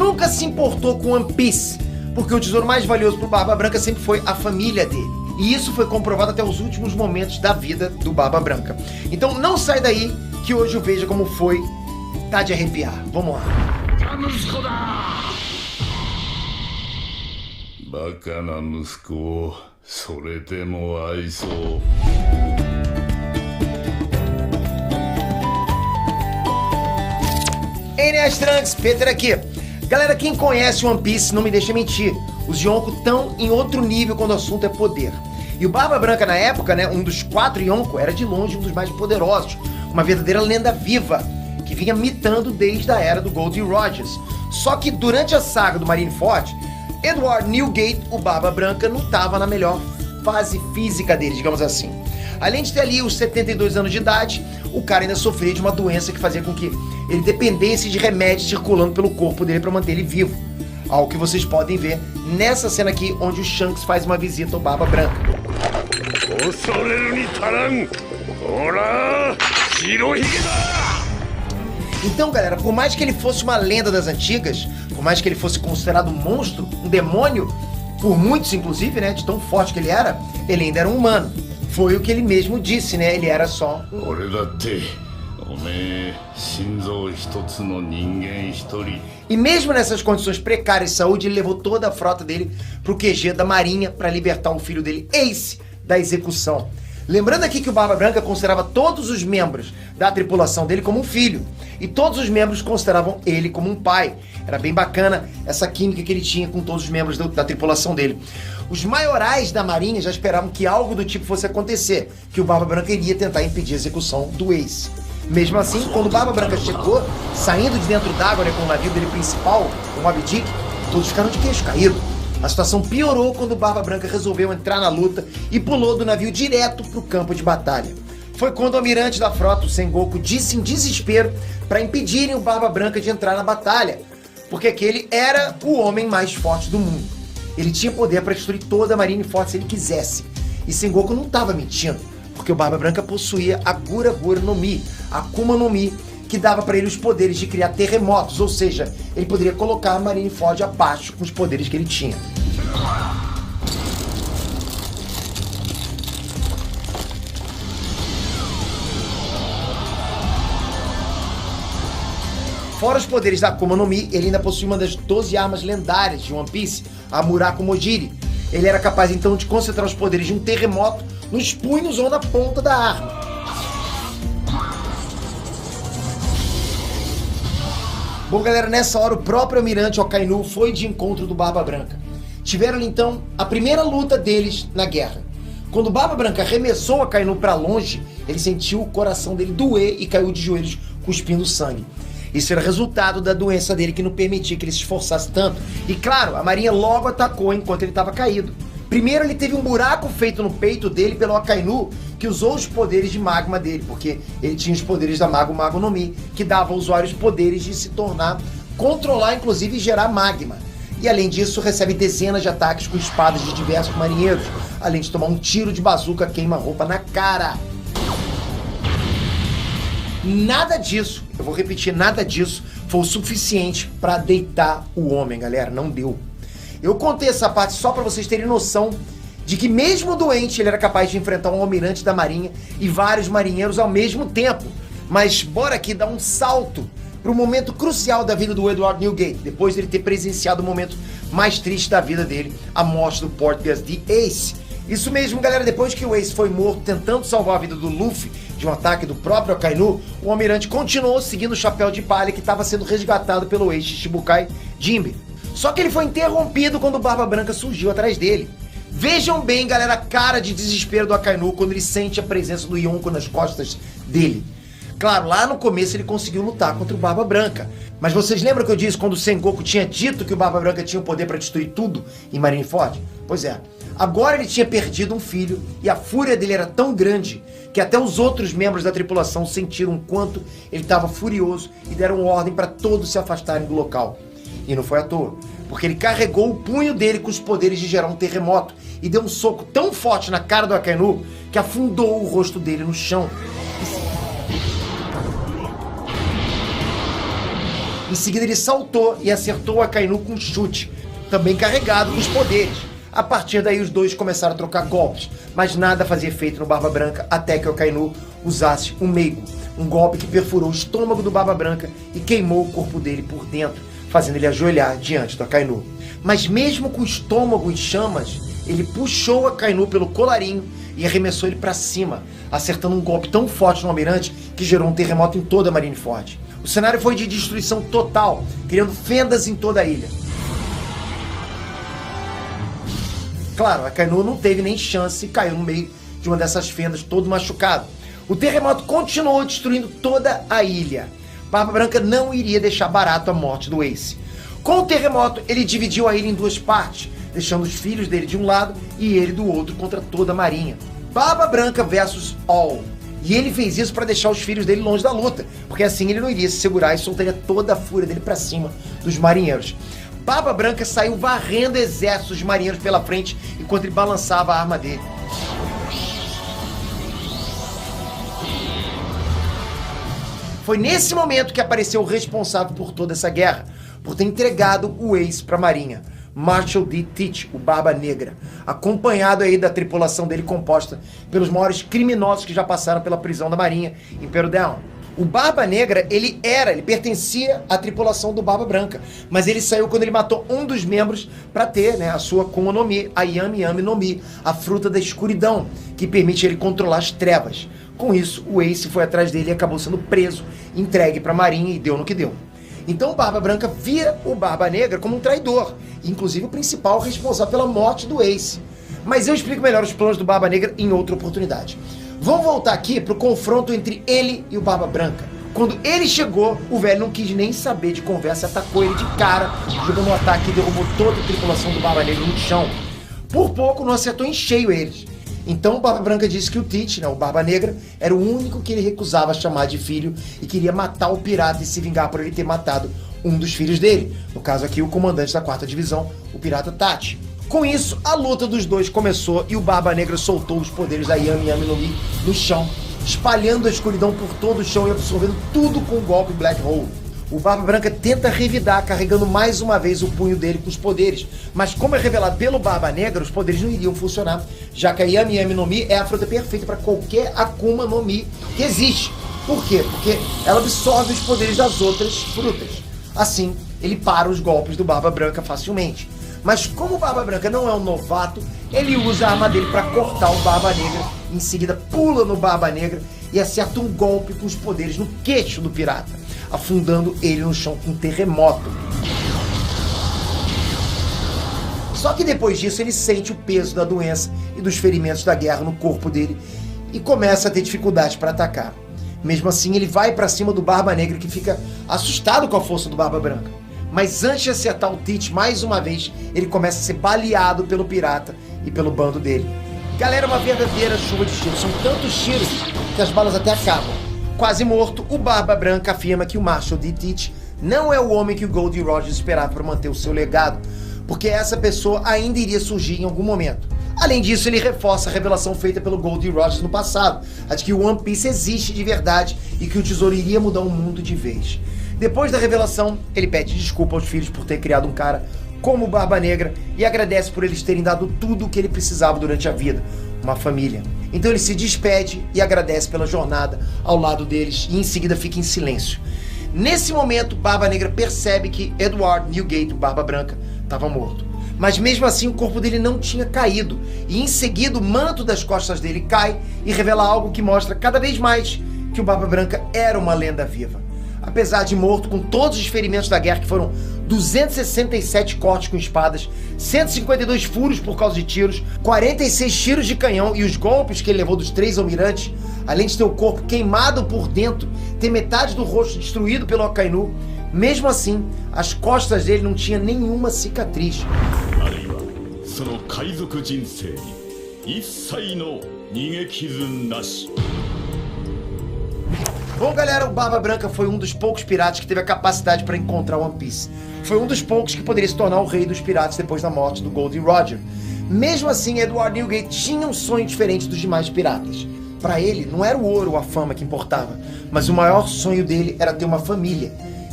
nunca se importou com One Piece, porque o tesouro mais valioso pro Barba Branca sempre foi a família dele. E isso foi comprovado até os últimos momentos da vida do Barba Branca. Então não sai daí, que hoje o Veja Como Foi tá de arrepiar. Vamos lá. Enéas Trunks, Peter aqui. Galera, quem conhece One Piece não me deixa mentir. Os Yonko estão em outro nível quando o assunto é poder. E o Barba Branca na época, né, um dos 4 Yonko, era de longe um dos mais poderosos. Uma verdadeira lenda viva, que vinha mitando desde a era do Goldie Rogers. Só que durante a saga do Marineford, Edward Newgate, o Barba Branca, não estava na melhor fase física dele, digamos assim. Além de ter ali os 72 anos de idade, o cara ainda sofria de uma doença que fazia com que ele dependesse de remédios circulando pelo corpo dele para manter ele vivo. Algo que vocês podem ver nessa cena aqui, onde o Shanks faz uma visita ao Barba Branca. Então, galera, por mais que ele fosse uma lenda das antigas, por mais que ele fosse considerado um monstro, um demônio, por muitos inclusive, né, de tão forte que ele ainda era um humano. Foi o que ele mesmo disse, né, ele era só E mesmo nessas condições precárias de saúde, ele levou toda a frota dele pro QG da Marinha para libertar o filho dele, Ace, da execução. Lembrando aqui que o Barba Branca considerava todos os membros da tripulação dele como um filho, e todos os membros consideravam ele como um pai. Era bem bacana essa química que ele tinha com todos os membros da tripulação dele. Os maiorais da Marinha já esperavam que algo do tipo fosse acontecer, que o Barba Branca iria tentar impedir a execução do Ace. Mesmo assim, quando o Barba Branca chegou, saindo de dentro d'água, né, com o navio dele principal, o Moby Dick, todos ficaram de queixo caído. A situação piorou quando o Barba Branca resolveu entrar na luta e pulou do navio direto pro campo de batalha. Foi quando o almirante da frota, o Sengoku, disse em desespero para impedirem o Barba Branca de entrar na batalha, porque aquele era o homem mais forte do mundo. Ele tinha poder para destruir toda a Marineford se ele quisesse. E Sengoku não estava mentindo, porque o Barba Branca possuía a Gura Gura no Mi, a Akuma no Mi, que dava para ele os poderes de criar terremotos, ou seja, ele poderia colocar a Marineford abaixo com os poderes que ele tinha. Fora os poderes da Akuma no Mi, ele ainda possui uma das 12 armas lendárias de One Piece, a Muraku Mojiri. Ele era capaz então de concentrar os poderes de um terremoto nos punhos ou na ponta da arma. Bom, galera, nessa hora o próprio almirante Okainu foi de encontro do Barba Branca. Tiveram ali então a primeira luta deles na guerra. Quando o Barba Branca arremessou Okainu para longe, ele sentiu o coração dele doer e caiu de joelhos cuspindo sangue. Isso era resultado da doença dele, que não permitia que ele se esforçasse tanto. E claro, a Marinha logo atacou enquanto ele estava caído. Primeiro ele teve um buraco feito no peito dele pelo Akainu, que usou os poderes de magma dele, porque ele tinha os poderes da Mago Mago no Mi, que dava ao usuário os poderes de se tornar, controlar inclusive e gerar magma. E além disso recebe dezenas de ataques com espadas de diversos marinheiros, além de tomar um tiro de bazuca queima-roupa na cara. Nada disso, eu vou repetir, nada disso foi o suficiente para deitar o homem, galera, não deu. Eu contei essa parte só para vocês terem noção de que mesmo doente ele era capaz de enfrentar um almirante da marinha e vários marinheiros ao mesmo tempo. Mas bora aqui dar um salto para o momento crucial da vida do Edward Newgate, depois de ele ter presenciado o momento mais triste da vida dele, a morte do Portuguese de Ace. Isso mesmo, galera, depois que o Ace foi morto tentando salvar a vida do Luffy de um ataque do próprio Akainu, o almirante continuou seguindo o chapéu de palha que estava sendo resgatado pelo Ace Shichibukai Jinbe. Só que ele foi interrompido quando o Barba Branca surgiu atrás dele. Vejam bem, galera, a cara de desespero do Akainu quando ele sente a presença do Yonko nas costas dele. Claro, lá no começo ele conseguiu lutar contra o Barba Branca. Mas vocês lembram que eu disse quando o Sengoku tinha dito que o Barba Branca tinha o poder para destruir tudo em Marineford? Pois é, agora ele tinha perdido um filho e a fúria dele era tão grande que até os outros membros da tripulação sentiram o quanto ele estava furioso e deram ordem para todos se afastarem do local. E não foi à toa, porque ele carregou o punho dele com os poderes de gerar um terremoto e deu um soco tão forte na cara do Akainu que afundou o rosto dele Em seguida ele saltou e acertou o Akainu com um chute, também carregado com os poderes. A partir daí os dois começaram a trocar golpes, mas nada fazia efeito no Barba Branca até que o Akainu usasse um Meigo, um golpe que perfurou o estômago do Barba Branca e queimou o corpo dele por dentro, fazendo ele ajoelhar diante do Akainu. Mas mesmo com o estômago em chamas, ele puxou o Akainu pelo colarinho e arremessou ele para cima, acertando um golpe tão forte no almirante que gerou um terremoto em toda a Marineford. O cenário foi de destruição total, criando fendas em toda a ilha. Claro, a Akainu não teve nem chance e caiu no meio de uma dessas fendas, todo machucado. O terremoto continuou destruindo toda a ilha. Barba Branca não iria deixar barato a morte do Ace. Com o terremoto, ele dividiu a ilha em duas partes, deixando os filhos dele de um lado e ele do outro contra toda a marinha. Barba Branca versus All. E ele fez isso para deixar os filhos dele longe da luta, porque assim ele não iria se segurar e soltaria toda a fúria dele para cima dos marinheiros. Barba Branca saiu varrendo exércitos de marinheiros pela frente enquanto ele balançava a arma dele. Foi nesse momento que apareceu o responsável por toda essa guerra, por ter entregado o Ace para a marinha. Marshal D. Teach, o Barba Negra, acompanhado aí da tripulação dele composta pelos maiores criminosos que já passaram pela prisão da marinha em Pearl Down. O Barba Negra, ele pertencia à tripulação do Barba Branca, mas ele saiu quando ele matou um dos membros para ter, né, a sua Akuma no Mi, a Yami Yami no Mi, a fruta da escuridão, que permite ele controlar as trevas. Com isso, o Ace foi atrás dele e acabou sendo preso, entregue para a marinha e deu no que deu. Então o Barba Branca via o Barba Negra como um traidor, inclusive o principal responsável pela morte do Ace. Mas eu explico melhor os planos do Barba Negra em outra oportunidade. Vamos voltar aqui pro confronto entre ele e o Barba Branca. Quando ele chegou, o velho não quis nem saber de conversa, atacou ele de cara, jogando um ataque e derrubou toda a tripulação do Barba Negra no chão. Por pouco não acertou em cheio eles. Então o Barba Branca disse que o Teach, o Barba Negra, era o único que ele recusava chamar de filho e queria matar o pirata e se vingar por ele ter matado um dos filhos dele. No caso aqui, o comandante da 4ª divisão, o pirata Tachi. Com isso, a luta dos dois começou e o Barba Negra soltou os poderes da Yami Yami no Mi no chão, espalhando a escuridão por todo o chão e absorvendo tudo com o golpe Black Hole. O Barba Branca tenta revidar, carregando mais uma vez o punho dele com os poderes, mas como é revelado pelo Barba Negra, os poderes não iriam funcionar, já que a Yami Yami no Mi é a fruta perfeita para qualquer Akuma no Mi que existe. Por quê? Porque ela absorve os poderes das outras frutas. Assim, ele para os golpes do Barba Branca facilmente. Mas como o Barba Branca não é um novato, ele usa a arma dele para cortar o Barba Negra, em seguida pula no Barba Negra e acerta um golpe com os poderes no queixo do pirata, afundando ele no chão com um terremoto. Só que depois disso ele sente o peso da doença e dos ferimentos da guerra no corpo dele e começa a ter dificuldades para atacar. Mesmo assim ele vai para cima do Barba Negra, que fica assustado com a força do Barba Branca. Mas antes de acertar o Teach mais uma vez, ele começa a ser baleado pelo pirata e pelo bando dele. Galera, uma verdadeira chuva de tiros. São tantos tiros que as balas até acabam. Quase morto, o Barba Branca afirma que o Marshal D. Teach não é o homem que o Goldie Rogers esperava para manter o seu legado, porque essa pessoa ainda iria surgir em algum momento. Além disso, ele reforça a revelação feita pelo Goldie Rogers no passado, a de que o One Piece existe de verdade e que o tesouro iria mudar o mundo de vez. Depois da revelação, ele pede desculpa aos filhos por ter criado um cara como o Barba Negra e agradece por eles terem dado tudo o que ele precisava durante a vida, uma família. Então ele se despede e agradece pela jornada ao lado deles e em seguida fica em silêncio. Nesse momento, Barba Negra percebe que Edward Newgate, o Barba Branca, estava morto. Mas mesmo assim o corpo dele não tinha caído e em seguida o manto das costas dele cai e revela algo que mostra cada vez mais que o Barba Branca era uma lenda viva. Apesar de morto, com todos os ferimentos da guerra, que foram 267 cortes com espadas, 152 furos por causa de tiros, 46 tiros de canhão e os golpes que ele levou dos 3 almirantes, além de ter o corpo queimado por dentro, ter metade do rosto destruído pelo Akainu, mesmo assim, as costas dele não tinham nenhuma cicatriz. Bom, galera, o Barba Branca foi um dos poucos piratas que teve a capacidade para encontrar One Piece. Foi um dos poucos que poderia se tornar o rei dos piratas depois da morte do Goldie Roger. Mesmo assim, Edward Newgate tinha um sonho diferente dos demais piratas. Para ele, não era o ouro ou a fama que importava, mas o maior sonho dele era ter uma família.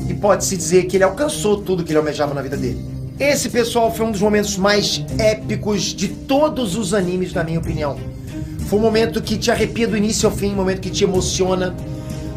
e pode-se dizer que ele alcançou tudo que ele almejava na vida dele. Esse, pessoal, foi um dos momentos mais épicos de todos os animes, na minha opinião. Foi um momento que te arrepia do início ao fim, um momento que te emociona,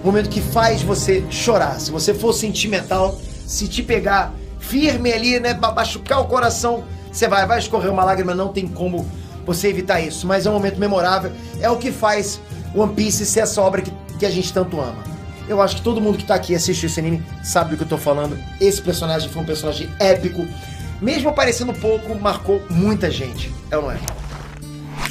um momento que faz você chorar. Se você for sentimental, se te pegar firme ali, né, machucar o coração, você vai escorrer uma lágrima, não tem como você evitar isso. Mas é um momento memorável, é o que faz One Piece ser essa obra que a gente tanto ama. Eu acho que todo mundo que tá aqui assistiu esse anime sabe do que eu tô falando. Esse personagem foi um personagem épico. Mesmo aparecendo pouco, marcou muita gente. É ou não é?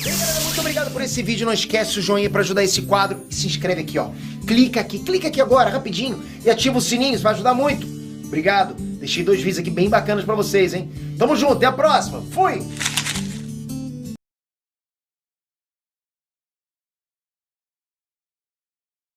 Bem, galera, muito obrigado por esse vídeo. Não esquece o joinha pra ajudar esse quadro. E se inscreve aqui, ó. Clica aqui agora, rapidinho. E ativa o sininho, isso vai ajudar muito. Obrigado. Deixei 2 vídeos aqui bem bacanas pra vocês, hein? Tamo junto, até a próxima. Fui!